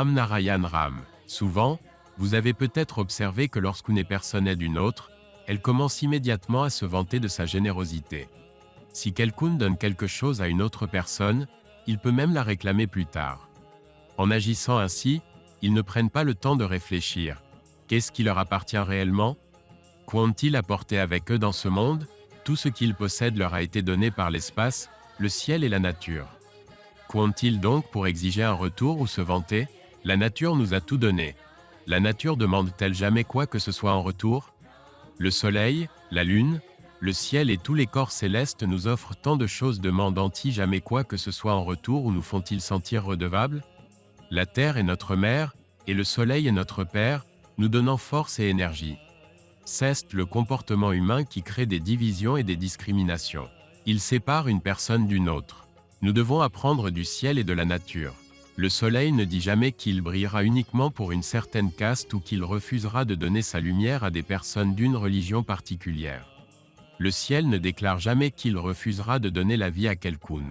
Ram Narayan Ram. Souvent, vous avez peut-être observé que lorsqu'une personne aide une autre, elle commence immédiatement à se vanter de sa générosité. Si quelqu'un donne quelque chose à une autre personne, il peut même la réclamer plus tard. En agissant ainsi, ils ne prennent pas le temps de réfléchir. Qu'est-ce qui leur appartient réellement? Qu'ont-ils apporté avec eux dans ce monde? Tout ce qu'ils possèdent leur a été donné par l'espace, le ciel et la nature. Qu'ont-ils donc pour exiger un retour ou se vanter? La nature nous a tout donné. La nature demande-t-elle jamais quoi que ce soit en retour? Le soleil, la lune, le ciel et tous les corps célestes nous offrent tant de choses, demandent-ils jamais quoi que ce soit en retour ou nous font-ils sentir redevables? La terre est notre mère, et le soleil est notre père, nous donnant force et énergie. C'est le comportement humain qui crée des divisions et des discriminations. Il sépare une personne d'une autre. Nous devons apprendre du ciel et de la nature. Le soleil ne dit jamais qu'il brillera uniquement pour une certaine caste ou qu'il refusera de donner sa lumière à des personnes d'une religion particulière. Le ciel ne déclare jamais qu'il refusera de donner la vie à quelqu'un.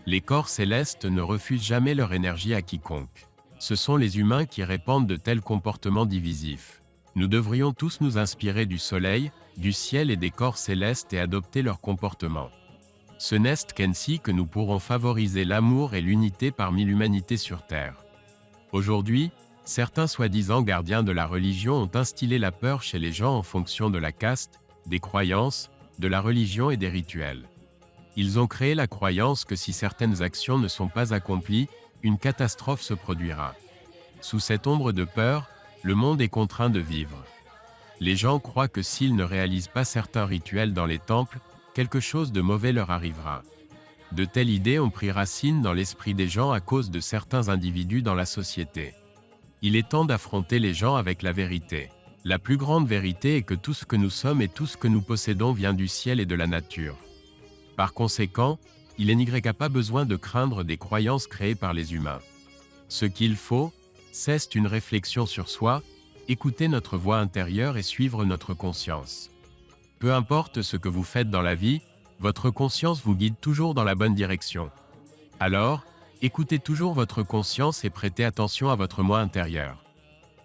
Les corps célestes ne refusent jamais leur énergie à quiconque. Ce sont les humains qui répandent de tels comportements divisifs. Nous devrions tous nous inspirer du soleil, du ciel et des corps célestes et adopter leur comportement. Ce n'est qu'ainsi que nous pourrons favoriser l'amour et l'unité parmi l'humanité sur Terre. Aujourd'hui, certains soi-disant gardiens de la religion ont instillé la peur chez les gens en fonction de la caste, des croyances, de la religion et des rituels. Ils ont créé la croyance que si certaines actions ne sont pas accomplies, une catastrophe se produira. Sous cette ombre de peur, le monde est contraint de vivre. Les gens croient que s'ils ne réalisent pas certains rituels dans les temples, quelque chose de mauvais leur arrivera. De telles idées ont pris racine dans l'esprit des gens à cause de certains individus dans la société. Il est temps d'affronter les gens avec la vérité. La plus grande vérité est que tout ce que nous sommes et tout ce que nous possédons vient du ciel et de la nature. Par conséquent, il n'y a pas besoin de craindre des croyances créées par les humains. Ce qu'il faut, c'est une réflexion sur soi, écouter notre voix intérieure et suivre notre conscience. Peu importe ce que vous faites dans la vie, votre conscience vous guide toujours dans la bonne direction. Alors, écoutez toujours votre conscience et prêtez attention à votre moi intérieur.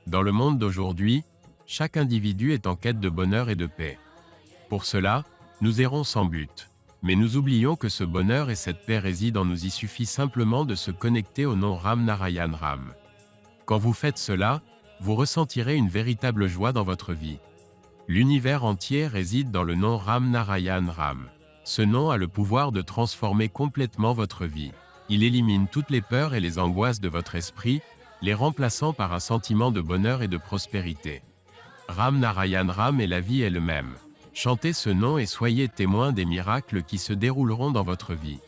Dans le monde d'aujourd'hui, chaque individu est en quête de bonheur et de paix. Pour cela, nous errons sans but. Mais nous oublions que ce bonheur et cette paix résident en nous. Il suffit simplement de se connecter au nom Ram Narayan Ram. Quand vous faites cela, vous ressentirez une véritable joie dans votre vie. L'univers entier réside dans le nom Ram Narayan Ram. Ce nom a le pouvoir de transformer complètement votre vie. Il élimine toutes les peurs et les angoisses de votre esprit, les remplaçant par un sentiment de bonheur et de prospérité. Ram Narayan Ram et la vie est le même. Chantez ce nom et soyez témoins des miracles qui se dérouleront dans votre vie.